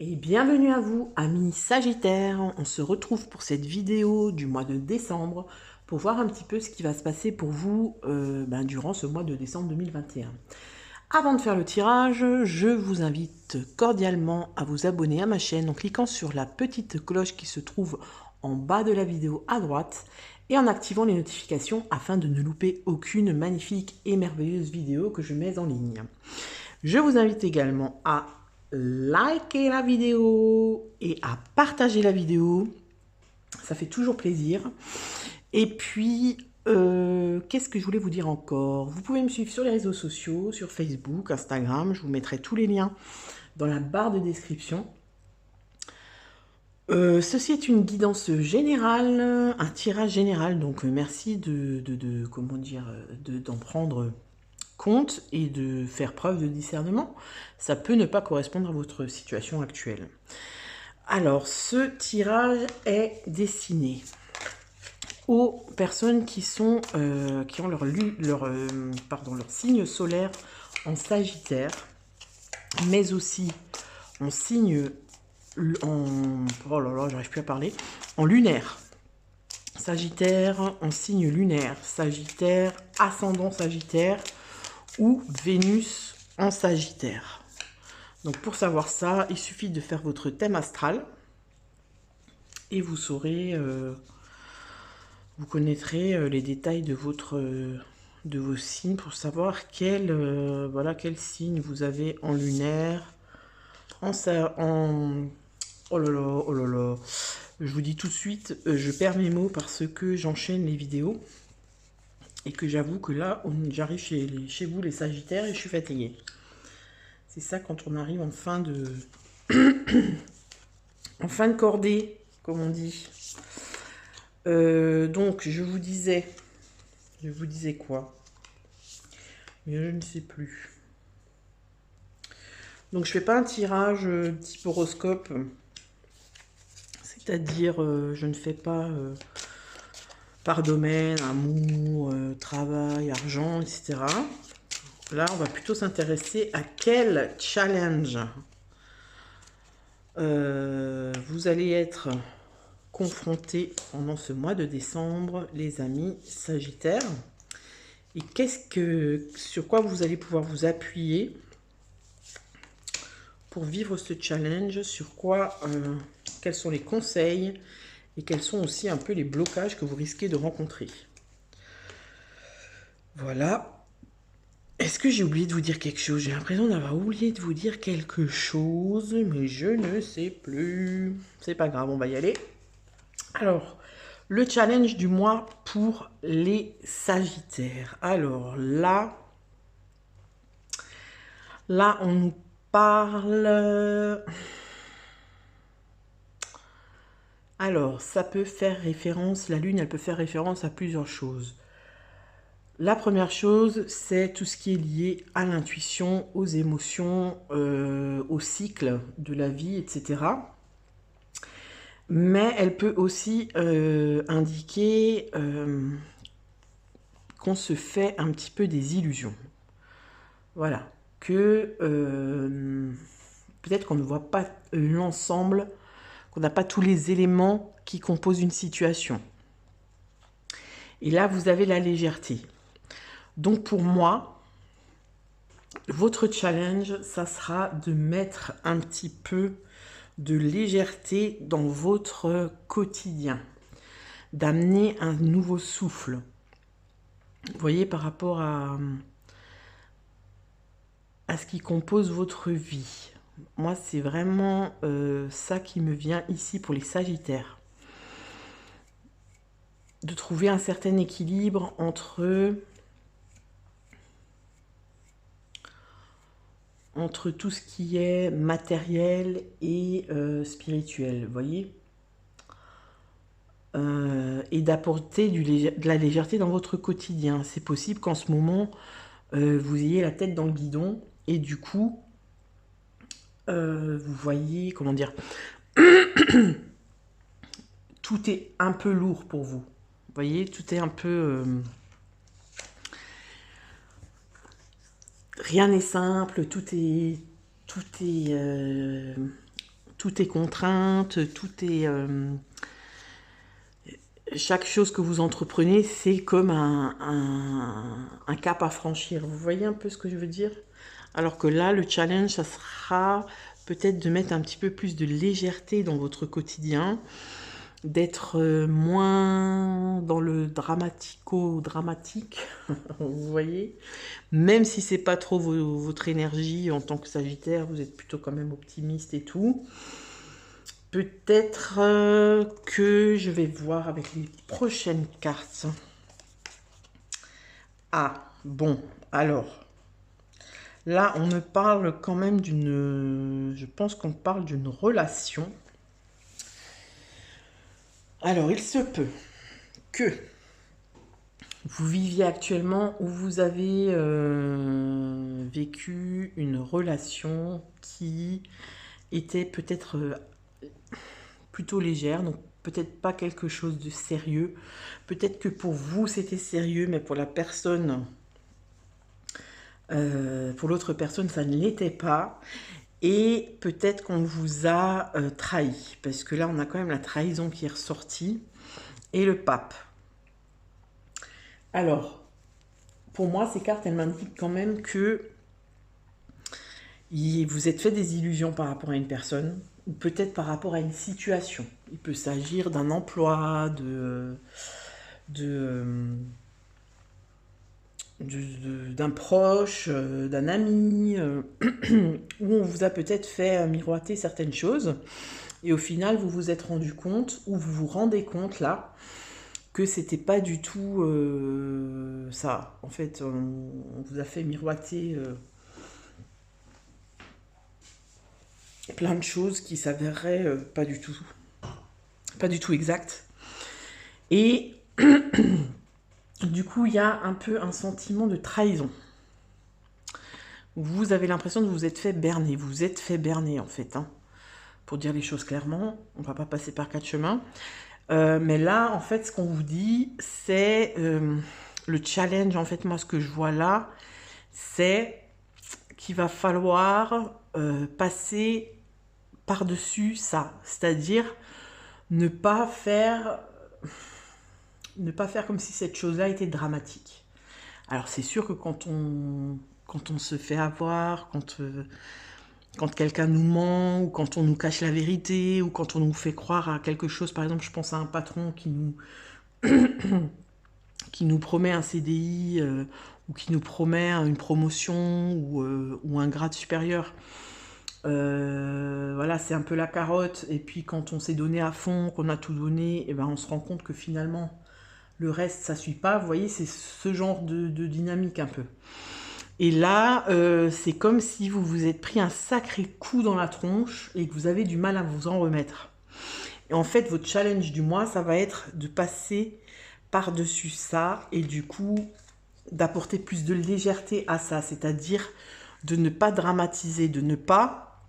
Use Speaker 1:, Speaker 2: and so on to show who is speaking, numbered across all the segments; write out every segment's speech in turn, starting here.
Speaker 1: Et bienvenue à vous, amis Sagittaires. On se retrouve pour cette vidéo du mois de décembre pour voir un petit peu ce qui va se passer pour vous durant ce mois de décembre 2021. Avant de faire le tirage, je vous invite cordialement à vous abonner à ma chaîne en cliquant sur la petite cloche qui se trouve en bas de la vidéo à droite et en activant les notifications afin de ne louper aucune magnifique et merveilleuse vidéo que je mets en ligne. Je vous invite également à liker la vidéo et à partager la vidéo. Ça fait toujours plaisir. Et puis, qu'est-ce que je voulais vous dire encore? Vous pouvez me suivre sur les réseaux sociaux, sur Facebook, Instagram. Je vous mettrai tous les liens dans la barre de description. Ceci est une guidance générale, un tirage général. Donc, merci d'en prendre compte et de faire preuve de discernement. Ça peut ne pas correspondre à votre situation actuelle. Alors, ce tirage est destiné aux personnes qui ont leur signe solaire en Sagittaire, mais aussi en signe en lunaire. Sagittaire en signe lunaire, Sagittaire, ascendant Sagittaire ou Vénus en Sagittaire. Donc pour savoir ça, il suffit de faire votre thème astral et vous saurez, vous connaîtrez les détails de vos signes pour savoir quel signe vous avez en lunaire, oh là là, oh là là. Je vous dis tout de suite, je perds mes mots parce que j'enchaîne les vidéos et que j'avoue que là, j'arrive chez vous les Sagittaires et je suis fatiguée. C'est ça quand on arrive en fin de cordée, comme on dit. Donc, je vous disais quoi? Mais je ne sais plus. Donc, je fais pas un tirage type horoscope. C'est-à-dire, je ne fais pas par domaine, amour, travail, argent, etc. Là, on va plutôt s'intéresser à quel challenge vous allez être confrontés pendant ce mois de décembre, les amis Sagittaires. Et sur quoi vous allez pouvoir vous appuyer pour vivre ce challenge, quels sont les conseils et quels sont aussi un peu les blocages que vous risquez de rencontrer. Voilà. Est-ce que j'ai oublié de vous dire quelque chose? J'ai l'impression d'avoir oublié de vous dire quelque chose, mais je ne sais plus. C'est pas grave, on va y aller. Alors, le challenge du mois pour les Sagittaires. Alors là, on nous parle... Alors, ça peut faire référence, la Lune, elle peut faire référence à plusieurs choses. La première chose, c'est tout ce qui est lié à l'intuition, aux émotions, au cycle de la vie, etc. Mais elle peut aussi indiquer qu'on se fait un petit peu des illusions. Voilà. Que peut-être qu'on ne voit pas l'ensemble, qu'on n'a pas tous les éléments qui composent une situation. Et là, vous avez la légèreté. Donc pour moi, votre challenge, ça sera de mettre un petit peu de légèreté dans votre quotidien, d'amener un nouveau souffle. Vous voyez, par rapport à ce qui compose votre vie. Moi, c'est vraiment ça qui me vient ici pour les Sagittaires. De trouver un certain équilibre entre tout ce qui est matériel et spirituel, vous voyez, et d'apporter de la légèreté dans votre quotidien. C'est possible qu'en ce moment, vous ayez la tête dans le guidon et du coup, vous voyez, comment dire, tout est un peu lourd pour vous. Vous voyez, tout est un peu... rien n'est simple, tout est tout est contrainte, tout est... chaque chose que vous entreprenez, c'est comme un cap à franchir. Vous voyez un peu ce que je veux dire? Alors que là, le challenge, ça sera peut-être de mettre un petit peu plus de légèreté dans votre quotidien, d'être moins dans le dramatico-dramatique, vous voyez? Même si c'est pas trop votre énergie en tant que Sagittaire, vous êtes plutôt quand même optimiste et tout. Peut-être que je vais voir avec les prochaines cartes. Ah, bon, alors, là, on me parle quand même d'une... Je pense qu'on parle d'une relation. Alors, il se peut que vous viviez actuellement ou vous avez vécu une relation qui était peut-être plutôt légère, donc peut-être pas quelque chose de sérieux. Peut-être que pour vous c'était sérieux, mais pour la personne, pour l'autre personne, ça ne l'était pas. Et peut-être qu'on vous a trahi, parce que là on a quand même la trahison qui est ressortie, et le pape. Alors, pour moi, ces cartes, elles m'indiquent quand même que vous êtes fait des illusions par rapport à une personne, ou peut-être par rapport à une situation. Il peut s'agir d'un emploi, d'un proche, d'un ami, où on vous a peut-être fait miroiter certaines choses, et au final, vous vous êtes rendu compte, ou vous vous rendez compte là, que c'était pas du tout ça. En fait, on vous a fait miroiter plein de choses qui s'avéreraient pas du tout exactes. Et du coup, il y a un peu un sentiment de trahison. Vous avez l'impression de vous être fait berner. Vous vous êtes fait berner, en fait. Hein. Pour dire les choses clairement, on va pas passer par quatre chemins. Mais là, en fait, ce qu'on vous dit, c'est le challenge. En fait, moi, ce que je vois là, c'est qu'il va falloir passer par-dessus ça. C'est-à-dire ne pas faire comme si cette chose-là était dramatique. Alors, c'est sûr que quand on se fait avoir, quand quelqu'un nous ment, ou quand on nous cache la vérité, ou quand on nous fait croire à quelque chose, par exemple, je pense à un patron qui nous promet un CDI, ou qui nous promet une promotion, ou un grade supérieur. Voilà, c'est un peu la carotte, et puis quand on s'est donné à fond, qu'on a tout donné, et ben on se rend compte que finalement, le reste, ça suit pas. Vous voyez, c'est ce genre de dynamique un peu. Et là, c'est comme si vous vous êtes pris un sacré coup dans la tronche et que vous avez du mal à vous en remettre. Et en fait, votre challenge du mois, ça va être de passer par-dessus ça et du coup, d'apporter plus de légèreté à ça. C'est-à-dire de ne pas dramatiser, de ne pas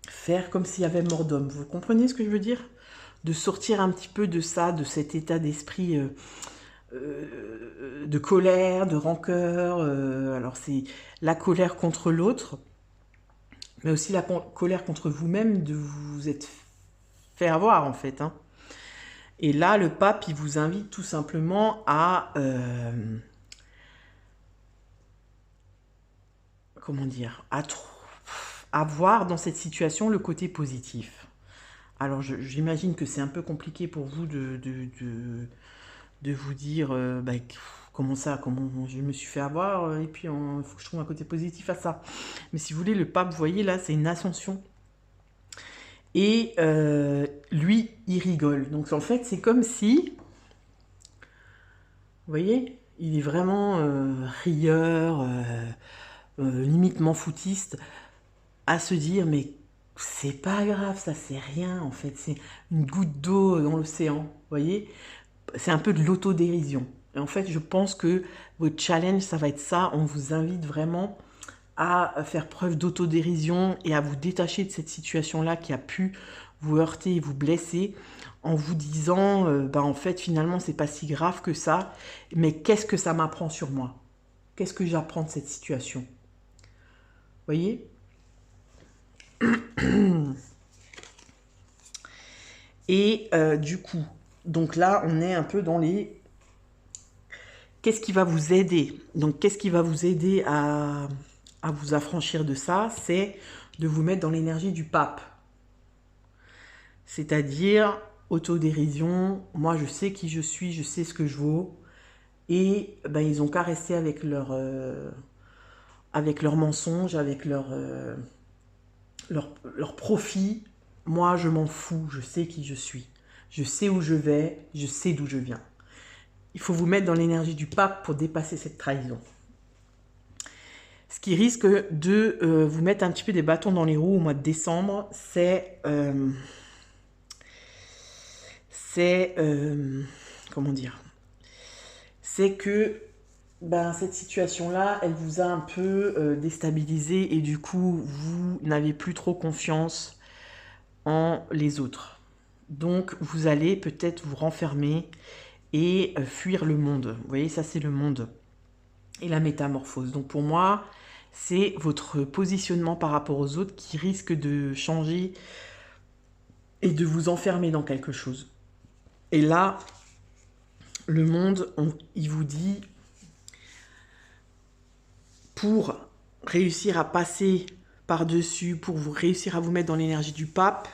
Speaker 1: faire comme s'il y avait mort d'homme. Vous comprenez ce que je veux dire? De sortir un petit peu de ça, de cet état d'esprit... de colère, de rancœur. Alors c'est la colère contre l'autre, mais aussi la colère contre vous-même de vous être fait avoir en fait. Hein. Et là, le pape, il vous invite tout simplement à... comment dire? À voir dans cette situation le côté positif. Alors j'imagine que c'est un peu compliqué pour vous de vous dire bah, comment je me suis fait avoir et puis il faut que je trouve un côté positif à ça. Mais si vous voulez, le pape, vous voyez là, c'est une ascension. Et lui, il rigole. Donc en fait, c'est comme si, vous voyez, il est vraiment rieur, limitement foutiste, à se dire mais c'est pas grave, ça c'est rien en fait, c'est une goutte d'eau dans l'océan, vous voyez. C'est un peu de l'autodérision. Et en fait, je pense que votre challenge, ça va être ça. On vous invite vraiment à faire preuve d'autodérision et à vous détacher de cette situation-là qui a pu vous heurter et vous blesser en vous disant, bah, en fait, finalement, c'est pas si grave que ça, mais qu'est-ce que ça m'apprend sur moi? Qu'est-ce que j'apprends de cette situation? Vous voyez? Et du coup, donc là, on est un peu dans les... Qu'est-ce qui va vous aider? Donc, qu'est-ce qui va vous aider à vous affranchir de ça? C'est de vous mettre dans l'énergie du pape. C'est-à-dire, autodérision, moi je sais qui je suis, je sais ce que je vaux. Et ben, ils ont qu'à rester avec leurs mensonges, avec leur profit. Moi, je m'en fous, je sais qui je suis. Je sais où je vais, je sais d'où je viens. Il faut vous mettre dans l'énergie du pape pour dépasser cette trahison. Ce qui risque de vous mettre un petit peu des bâtons dans les roues au mois de décembre, c'est... comment dire? C'est que ben, cette situation-là, elle vous a un peu déstabilisé et du coup, vous n'avez plus trop confiance en les autres. Donc, vous allez peut-être vous renfermer et fuir le monde. Vous voyez, ça c'est le monde et la métamorphose. Donc pour moi, c'est votre positionnement par rapport aux autres qui risque de changer et de vous enfermer dans quelque chose. Et là, le monde, il vous dit, pour réussir à passer par-dessus, pour vous réussir à vous mettre dans l'énergie du pape,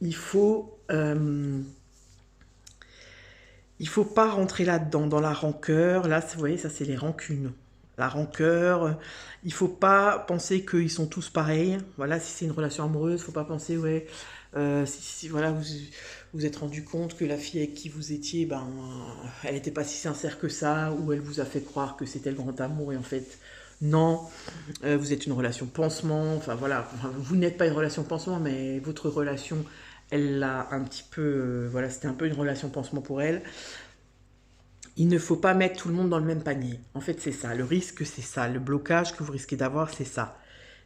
Speaker 1: il faut pas rentrer là-dedans, dans la rancœur. Là, vous voyez, ça c'est les rancunes. La rancœur, il faut pas penser qu'ils sont tous pareils. Voilà, si c'est une relation amoureuse, faut pas penser, ouais, si voilà, vous êtes rendu compte que la fille avec qui vous étiez, ben, elle n'était pas si sincère que ça, ou elle vous a fait croire que c'était le grand amour, et en fait, non, vous êtes une relation pansement, enfin voilà, vous n'êtes pas une relation pansement, mais votre relation, elle l'a un petit peu, voilà, c'était un peu une relation pansement pour elle. Il ne faut pas mettre tout le monde dans le même panier. En fait, c'est ça. Le risque, c'est ça. Le blocage que vous risquez d'avoir, c'est ça.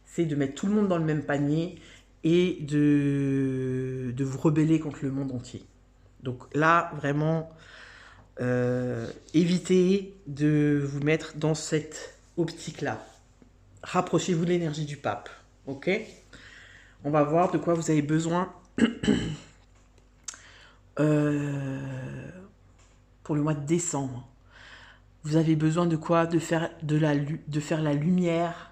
Speaker 1: C'est de mettre tout le monde dans le même panier et de vous rebeller contre le monde entier. Donc là, vraiment, évitez de vous mettre dans cette optique-là. Rapprochez-vous de l'énergie du pape. Ok? On va voir de quoi vous avez besoin pour le mois de décembre. Vous avez besoin de quoi? De faire la lumière,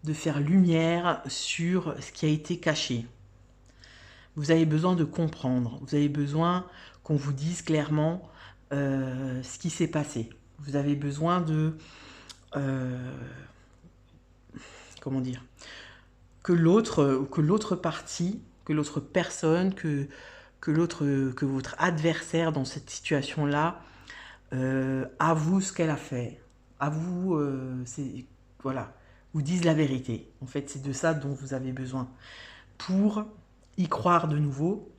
Speaker 1: de faire lumière sur ce qui a été caché. Vous avez besoin de comprendre. Vous avez besoin qu'on vous dise clairement ce qui s'est passé. Vous avez besoin de... comment dire? Que l'autre partie, que l'autre personne, que votre adversaire dans cette situation-là avoue ce qu'elle a fait. Avoue, voilà, vous dise la vérité. En fait, c'est de ça dont vous avez besoin pour y croire de nouveau,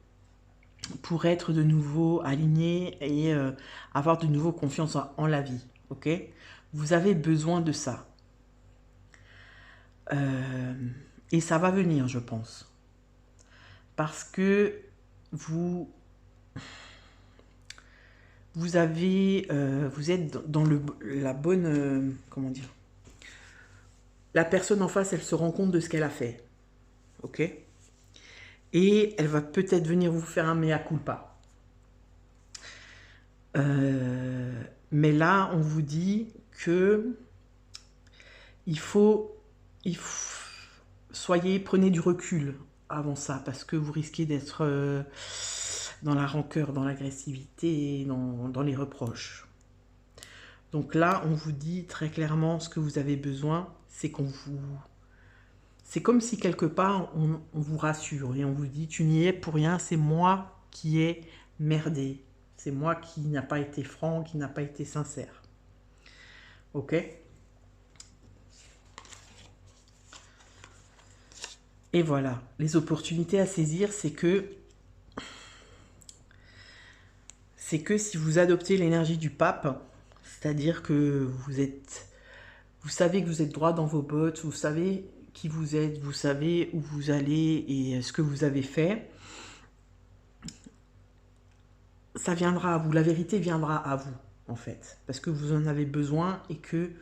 Speaker 1: pour être de nouveau aligné et avoir de nouveau confiance en la vie. Ok? Vous avez besoin de ça. Et ça va venir, je pense. Parce que vous êtes dans la bonne... comment dire? La personne en face, elle se rend compte de ce qu'elle a fait. Ok? Et elle va peut-être venir vous faire un mea culpa. Mais là, on vous dit que prenez du recul avant ça, parce que vous risquez d'être dans la rancœur, dans l'agressivité et dans les reproches. Donc là, on vous dit très clairement ce que vous avez besoin, c'est qu'on vous... C'est comme si quelque part, on vous rassure et on vous dit, tu n'y es pour rien, c'est moi qui ai merdé. C'est moi qui n'a pas été franc, qui n'a pas été sincère. Ok? Et voilà, les opportunités à saisir, c'est que si vous adoptez l'énergie du pape, c'est-à-dire que vous savez que vous êtes droit dans vos bottes, vous savez qui vous êtes, vous savez où vous allez et ce que vous avez fait, ça viendra à vous, la vérité viendra à vous, en fait, parce que vous en avez besoin et que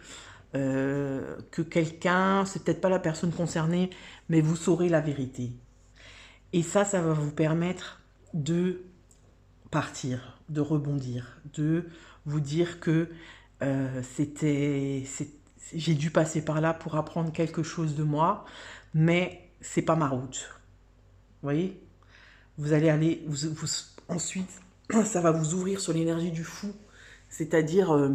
Speaker 1: quelqu'un, c'est peut-être pas la personne concernée, mais vous saurez la vérité. Et ça va vous permettre de partir, de rebondir, de vous dire que j'ai dû passer par là pour apprendre quelque chose de moi, mais c'est pas ma route. Vous voyez? Vous allez aller, ensuite, ça va vous ouvrir sur l'énergie du fou, c'est-à-dire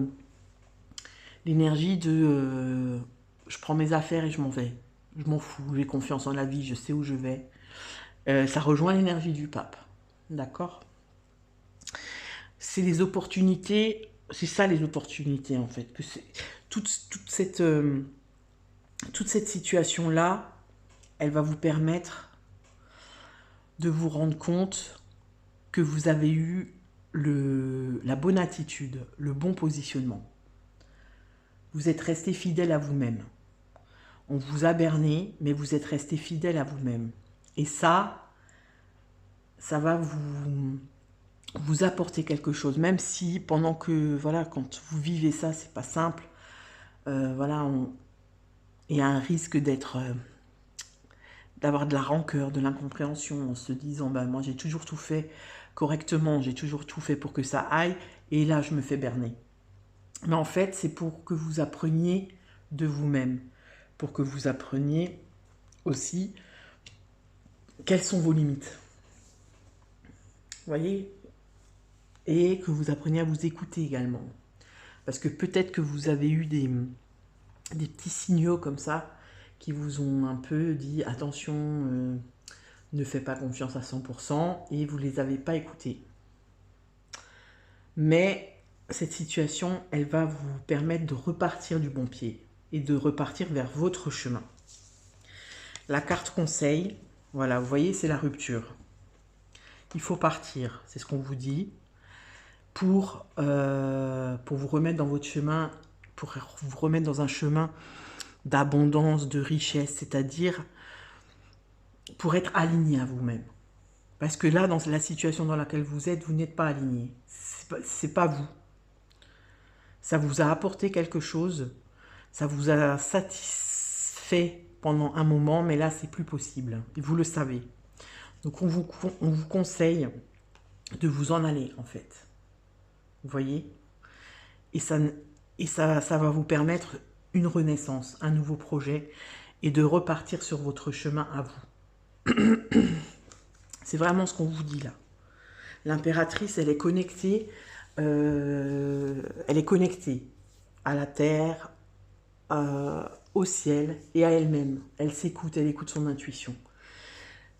Speaker 1: l'énergie de je prends mes affaires et je m'en vais. Je m'en fous, j'ai confiance en la vie, je sais où je vais. Ça rejoint l'énergie du pape. D'accord? C'est les opportunités, c'est ça les opportunités en fait. Que toute cette situation-là, elle va vous permettre de vous rendre compte que vous avez eu la bonne attitude, le bon positionnement. Vous êtes resté fidèle à vous-même. On vous a berné, mais vous êtes resté fidèle à vous-même. Et ça va vous apporter quelque chose. Même si pendant que, voilà, quand vous vivez ça, c'est pas simple. Voilà, il y a un risque d'avoir de la rancœur, de l'incompréhension, en se disant, ben moi j'ai toujours tout fait correctement, j'ai toujours tout fait pour que ça aille, et là je me fais berner. Mais en fait, c'est pour que vous appreniez de vous-même, pour que vous appreniez aussi quelles sont vos limites. Vous voyez? Et que vous appreniez à vous écouter également. Parce que peut-être que vous avez eu des petits signaux comme ça qui vous ont un peu dit attention, ne fais pas confiance à 100% et vous ne les avez pas écoutés. Mais cette situation, elle va vous permettre de repartir du bon pied et de repartir vers votre chemin. La carte conseil, voilà, vous voyez, c'est la rupture. Il faut partir, c'est ce qu'on vous dit, pour vous remettre dans votre chemin, pour vous remettre dans un chemin d'abondance, de richesse, c'est-à-dire pour être aligné à vous-même. Parce que là, dans la situation dans laquelle vous êtes, vous n'êtes pas aligné. C'est pas vous. Ça vous a apporté quelque chose, ça vous a satisfait pendant un moment, mais là, c'est plus possible. Et vous le savez. Donc, on vous conseille de vous en aller, en fait. Vous voyez? Et ça va vous permettre une renaissance, un nouveau projet, et de repartir sur votre chemin à vous. C'est vraiment ce qu'on vous dit là. L'impératrice, elle est connectée à la terre, au ciel et à elle-même. Elle s'écoute, elle écoute son intuition.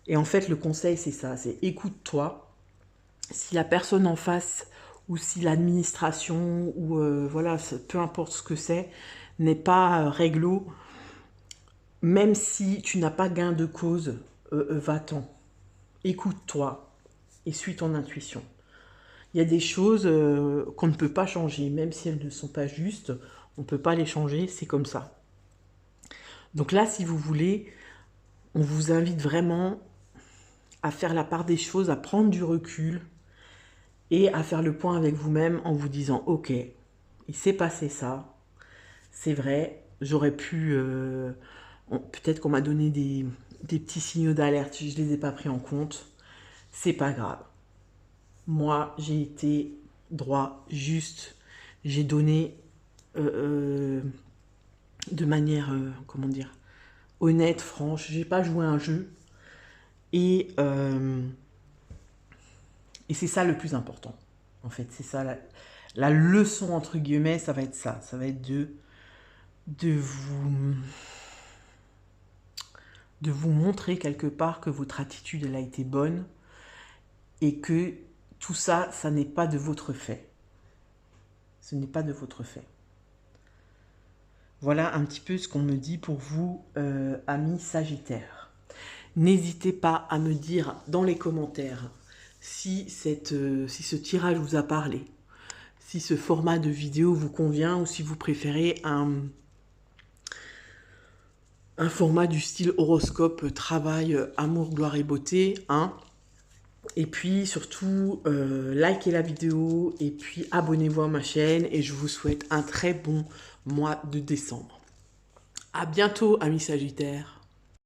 Speaker 1: Et en fait, le conseil, c'est ça, c'est écoute-toi. Si la personne en face ou si l'administration ou voilà, peu importe ce que c'est, n'est pas réglo, même si tu n'as pas gain de cause, va-t'en. Écoute-toi et suis ton intuition. Il y a des choses qu'on ne peut pas changer, même si elles ne sont pas justes, on ne peut pas les changer, c'est comme ça. Donc là, si vous voulez, on vous invite vraiment à faire la part des choses, à prendre du recul et à faire le point avec vous-même en vous disant « Ok, il s'est passé ça, c'est vrai, j'aurais pu... peut-être qu'on m'a donné des petits signaux d'alerte, je ne les ai pas pris en compte, c'est pas grave. Moi, j'ai été droit, juste, j'ai donné de manière, comment dire, honnête, franche, j'ai pas joué un jeu. Et c'est ça le plus important, en fait. C'est ça, la leçon, entre guillemets, ça va être ça. Ça va être de vous montrer quelque part que votre attitude, elle a été bonne et que tout ça, ça n'est pas de votre fait. Ce n'est pas de votre fait. Voilà un petit peu ce qu'on me dit pour vous, amis Sagittaires. N'hésitez pas à me dire dans les commentaires si ce tirage vous a parlé, si ce format de vidéo vous convient ou si vous préférez un format du style horoscope, travail, amour, gloire et beauté. Hein. Et puis surtout, likez la vidéo et puis abonnez-vous à ma chaîne et je vous souhaite un très bon mois de décembre. À bientôt, amis Sagittaires.